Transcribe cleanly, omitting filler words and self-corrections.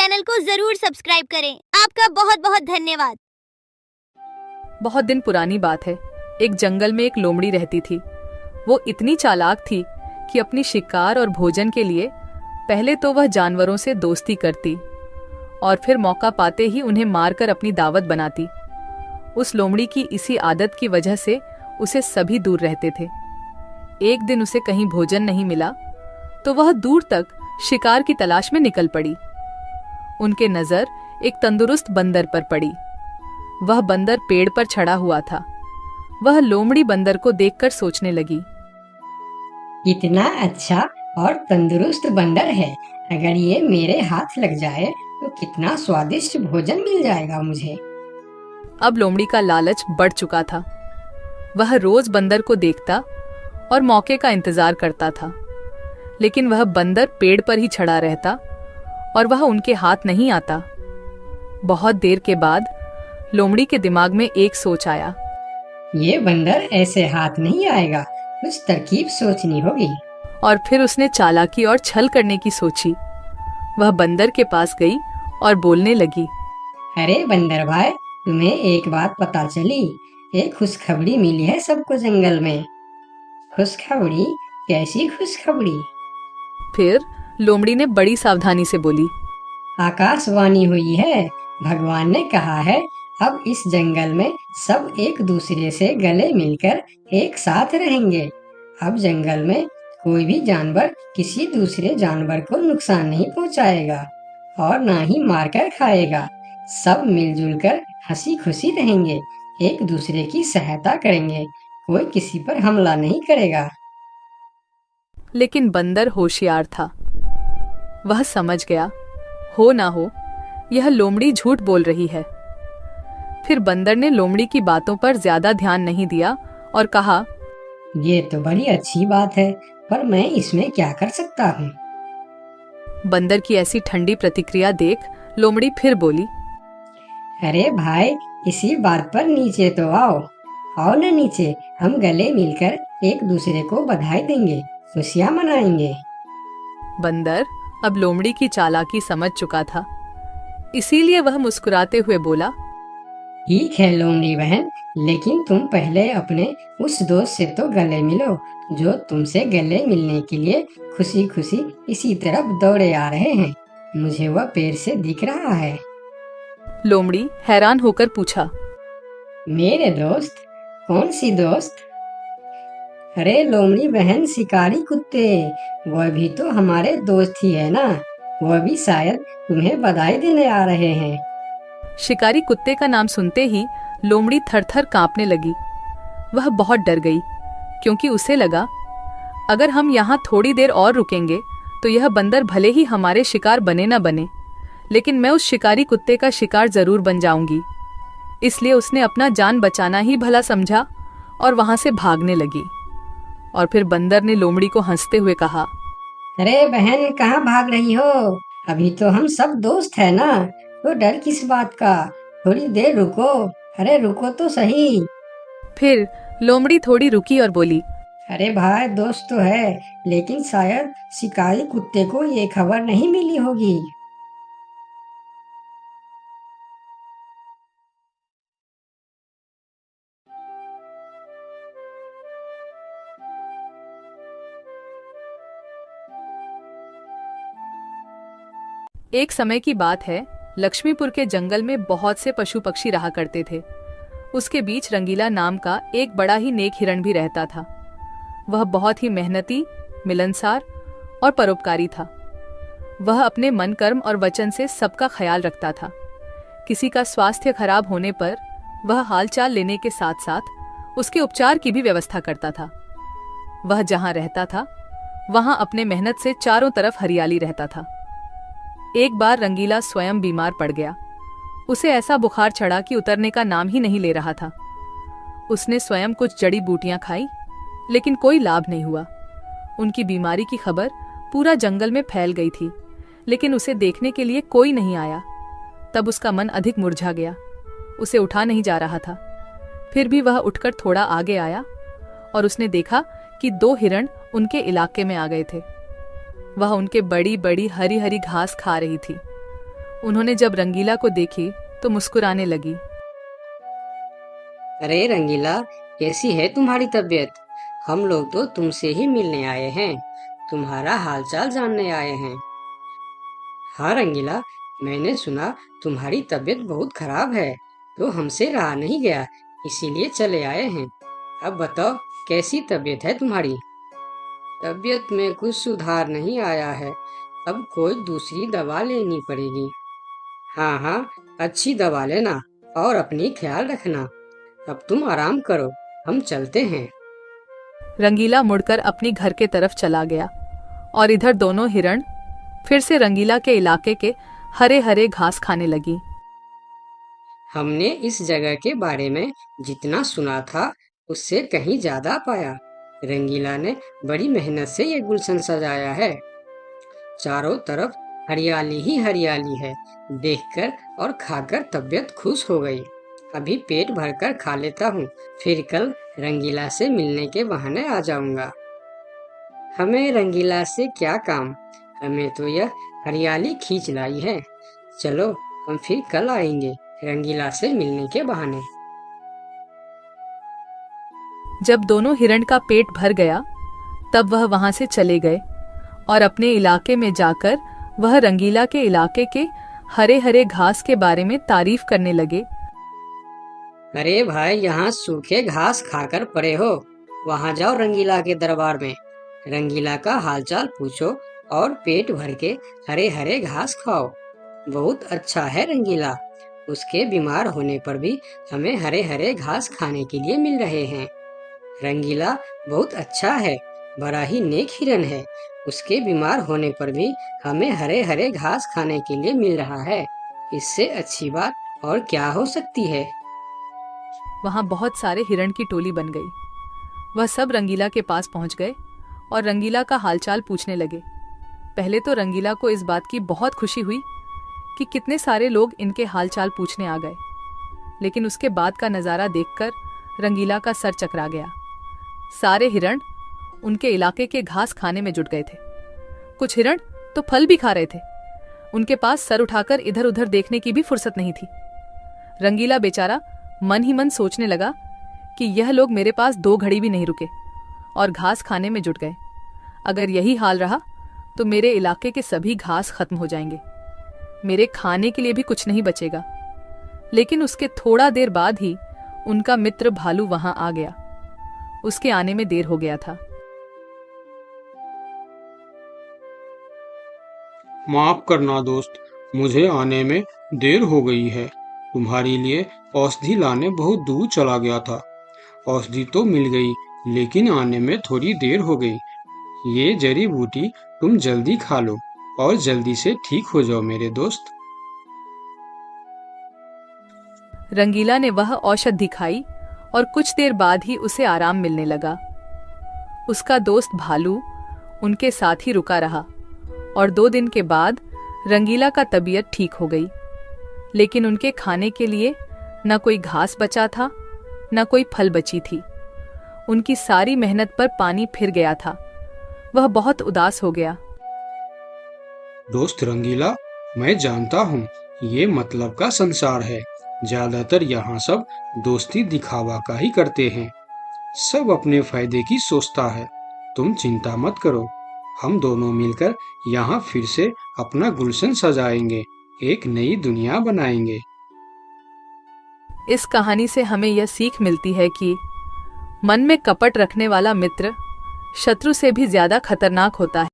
Channel को जरूर subscribe करें। आपका बहुत बहुत धन्यवाद। बहुत दिन पुरानी बात है। एक जंगल में एक लोमड़ी रहती थी। वो इतनी चालाक थी कि अपनी शिकार और भोजन के लिए पहले तो वह जानवरों से दोस्ती करती और फिर मौका पाते ही उन्हें मारकर अपनी दावत बनाती। उस लोमड़ी की इसी आदत की वजह से उसे सभी दूर रहते थे। एक दिन उसे कहीं भोजन नहीं मिला तो वह दूर तक शिकार की तलाश में निकल पड़ी। उनके नजर एक तंदुरुस्त बंदर पर पड़ी। वह बंदर पेड़ पर चढ़ा हुआ था। वह लोमड़ी बंदर को देखकर सोचने लगी, इतना अच्छा और तंदुरुस्त बंदर है, अगर ये मेरे हाथ लग जाए तो कितना स्वादिष्ट भोजन मिल जाएगा मुझे। अब लोमड़ी का लालच बढ़ चुका था। वह रोज बंदर को देखता और मौके का इंतजार करता था, लेकिन वह बंदर पेड़ पर ही चढ़ा रहता और वह उनके हाथ नहीं आता। बहुत देर के बाद लोमड़ी के दिमाग में एक सोच आया। ये बंदर ऐसे हाथ नहीं आएगा, कुछ तरकीब सोचनी होगी। और फिर उसने चालाकी और छल करने की सोची। वह बंदर के पास गई और बोलने लगी, अरे बंदर भाई, तुम्हें एक बात पता चली? एक खुशखबरी मिली है सबको जंगल में। खुशखबरी? कैसी खुशखबरी? फिर लोमड़ी ने बड़ी सावधानी से बोली, आकाशवाणी हुई है। भगवान ने कहा है अब इस जंगल में सब एक दूसरे से गले मिलकर एक साथ रहेंगे। अब जंगल में कोई भी जानवर किसी दूसरे जानवर को नुकसान नहीं पहुंचाएगा और ना ही मारकर खाएगा। सब मिलजुल कर हंसी खुशी रहेंगे, एक दूसरे की सहायता करेंगे, कोई किसी पर हमला नहीं करेगा। लेकिन बंदर होशियार था। वह समझ गया, हो ना हो यह लोमड़ी झूठ बोल रही है। फिर बंदर ने लोमड़ी की बातों पर ज्यादा ध्यान नहीं दिया और कहा, ये तो बड़ी अच्छी बात है, पर मैं इसमें क्या कर सकता हूँ? बंदर की ऐसी ठंडी प्रतिक्रिया देख लोमड़ी फिर बोली, अरे भाई, इसी बात पर नीचे तो आओ। आओ ना नीचे, हम गले मिलकर एक दूसरे को बधाई देंगे, खुशियाँ मनाएंगे। बंदर अब लोमड़ी की चालाकी समझ चुका था, इसीलिए वह मुस्कुराते हुए बोला, ठीक है लोमड़ी बहन, लेकिन तुम पहले अपने उस दोस्त से तो गले मिलो जो तुमसे गले मिलने के लिए खुशी खुशी इसी तरफ दौड़े आ रहे हैं। मुझे वह पेड़ से दिख रहा है। लोमड़ी हैरान होकर पूछा, मेरे दोस्त? कौन सी दोस्त? अरे लोमड़ी बहन, शिकारी कुत्ते, वह भी तो हमारे दोस्त ही है ना। वह भी शायद तुम्हें बधाई देने आ रहे हैं। शिकारी कुत्ते का नाम सुनते ही लोमड़ी थर-थर कांपने लगी। वह बहुत डर गई, क्योंकि उसे लगा अगर हम यहाँ थोड़ी देर और रुकेंगे तो यह बंदर भले ही हमारे शिकार बने न बने, लेकिन मैं उस शिकारी कुत्ते का शिकार जरूर बन जाऊंगी। इसलिए उसने अपना जान बचाना ही भला समझा और वहां से भागने लगी। और फिर बंदर ने लोमड़ी को हंसते हुए कहा, अरे बहन, कहाँ भाग रही हो? अभी तो हम सब दोस्त है ना, तो डर किस बात का? थोड़ी देर रुको। अरे रुको तो सही। फिर लोमड़ी थोड़ी रुकी और बोली, अरे भाई, दोस्त तो है, लेकिन शायद शिकारी कुत्ते को ये खबर नहीं मिली होगी। एक समय की बात है, लक्ष्मीपुर के जंगल में बहुत से पशु पक्षी रहा करते थे। उसके बीच रंगीला नाम का एक बड़ा ही नेक हिरण भी रहता था। वह बहुत ही मेहनती, मिलनसार और परोपकारी था। वह अपने मन, कर्म और वचन से सबका ख्याल रखता था। किसी का स्वास्थ्य खराब होने पर वह हालचाल लेने के साथ साथ उसके उपचार की भी व्यवस्था करता था। वह जहां रहता था वहां अपने मेहनत से चारों तरफ हरियाली रहता था। एक बार रंगीला स्वयं बीमार पड़ गया। उसे ऐसा बुखार चढ़ा कि उतरने का नाम ही नहीं ले रहा था। उसने स्वयं कुछ जड़ी बूटियां खाई, लेकिन कोई लाभ नहीं हुआ। उनकी बीमारी की खबर पूरा जंगल में फैल गई थी, लेकिन उसे देखने के लिए कोई नहीं आया। तब उसका मन अधिक मुरझा गया। उसे उठा नहीं जा रहा था। फिर भी वह उठकर थोड़ा आगे आया और उसने देखा कि 2 हिरण उनके इलाके में आ गए थे। वह उनके बड़ी बड़ी हरी हरी घास खा रही थी। उन्होंने जब रंगीला को देखी तो मुस्कुराने लगी। अरे रंगीला, कैसी है तुम्हारी तबीयत? हम लोग तो तुमसे ही मिलने आए हैं, तुम्हारा हालचाल जानने आए हैं। हाँ रंगीला, मैंने सुना तुम्हारी तबीयत बहुत खराब है, तो हमसे रहा नहीं गया, इसीलिए चले आए हैं। अब बताओ, कैसी तबीयत है तुम्हारी? तबीयत में कुछ सुधार नहीं आया है, अब कोई दूसरी दवा लेनी पड़ेगी। हाँ हाँ, अच्छी दवा लेना और अपनी ख्याल रखना। अब तुम आराम करो, हम चलते हैं। रंगीला मुड़कर अपनी घर के तरफ चला गया और इधर दोनों हिरण फिर से रंगीला के इलाके के हरे हरे घास खाने लगी। हमने इस जगह के बारे में जितना सुना था उससे कहीं ज्यादा पाया। रंगीला ने बड़ी मेहनत से ये गुलशन सजाया है। चारों तरफ हरियाली ही हरियाली है, देखकर और खाकर तबीयत खुश हो गई। अभी पेट भरकर खा लेता हूँ, फिर कल रंगीला से मिलने के बहाने आ जाऊंगा। हमें रंगीला से क्या काम, हमें तो यह हरियाली खींच लाई है। चलो, हम फिर कल आएंगे रंगीला से मिलने के बहाने। जब दोनों हिरण का पेट भर गया तब वह वहां से चले गए और अपने इलाके में जाकर वह रंगीला के इलाके के हरे हरे घास के बारे में तारीफ करने लगे। अरे भाई, यहाँ सूखे घास खाकर पड़े हो, वहाँ जाओ रंगीला के दरबार में, रंगीला का हालचाल पूछो और पेट भर के हरे हरे घास खाओ। बहुत अच्छा है रंगीला, उसके बीमार होने पर भी हमें हरे हरे घास खाने के लिए मिल रहे हैं। रंगीला बहुत अच्छा है, बड़ा ही नेक हिरन है, उसके बीमार होने पर भी हमें हरे हरे घास खाने के लिए मिल रहा है। इससे अच्छी बात और क्या हो सकती है। वहां बहुत सारे हिरण की टोली बन गई। वह सब रंगीला के पास पहुंच गए और रंगीला का हालचाल पूछने लगे। पहले तो रंगीला को इस बात की बहुत खुशी हुई कि कितने सारे लोग इनके हालचाल पूछने आ गए, लेकिन उसके बाद का नज़ारा देखकर रंगीला का सर चकरा गया। सारे हिरण उनके इलाके के घास खाने में जुट गए थे। कुछ हिरण तो फल भी खा रहे थे। उनके पास सर उठाकर इधर उधर देखने की भी फुर्सत नहीं थी। रंगीला बेचारा मन ही मन सोचने लगा कि यह लोग मेरे पास 2 घड़ी भी नहीं रुके और घास खाने में जुट गए। अगर यही हाल रहा तो मेरे इलाके के सभी घास खत्म हो जाएंगे, मेरे खाने के लिए भी कुछ नहीं बचेगा। लेकिन उसके थोड़ा देर बाद ही उनका मित्र भालू वहां आ गया। उसके आने में देर हो गया था। माफ करना दोस्त, मुझे आने में देर हो गई है। तुम्हारे लिए औषधि लाने बहुत दूर चला गया था। औषधि तो मिल गई, लेकिन आने में थोड़ी देर हो गई। ये जड़ी बूटी तुम जल्दी खा लो और जल्दी से ठीक हो जाओ मेरे दोस्त। रंगीला ने वह औषधि खाई और कुछ देर बाद ही उसे आराम मिलने लगा। उसका दोस्त भालू उनके साथ ही रुका रहा और 2 दिन के बाद रंगीला का तबीयत ठीक हो गई। लेकिन उनके खाने के लिए न कोई घास बचा था, न कोई फल बची थी। उनकी सारी मेहनत पर पानी फिर गया था। वह बहुत उदास हो गया। दोस्त रंगीला, मैं जानता हूँ ये मतलब का संसार है। ज्यादातर यहाँ सब दोस्ती दिखावा का ही करते हैं। सब अपने फायदे की सोचता है। तुम चिंता मत करो, हम दोनों मिलकर यहाँ फिर से अपना गुलशन सजाएंगे, एक नई दुनिया बनाएंगे। इस कहानी से हमें यह सीख मिलती है कि मन में कपट रखने वाला मित्र शत्रु से भी ज्यादा खतरनाक होता है।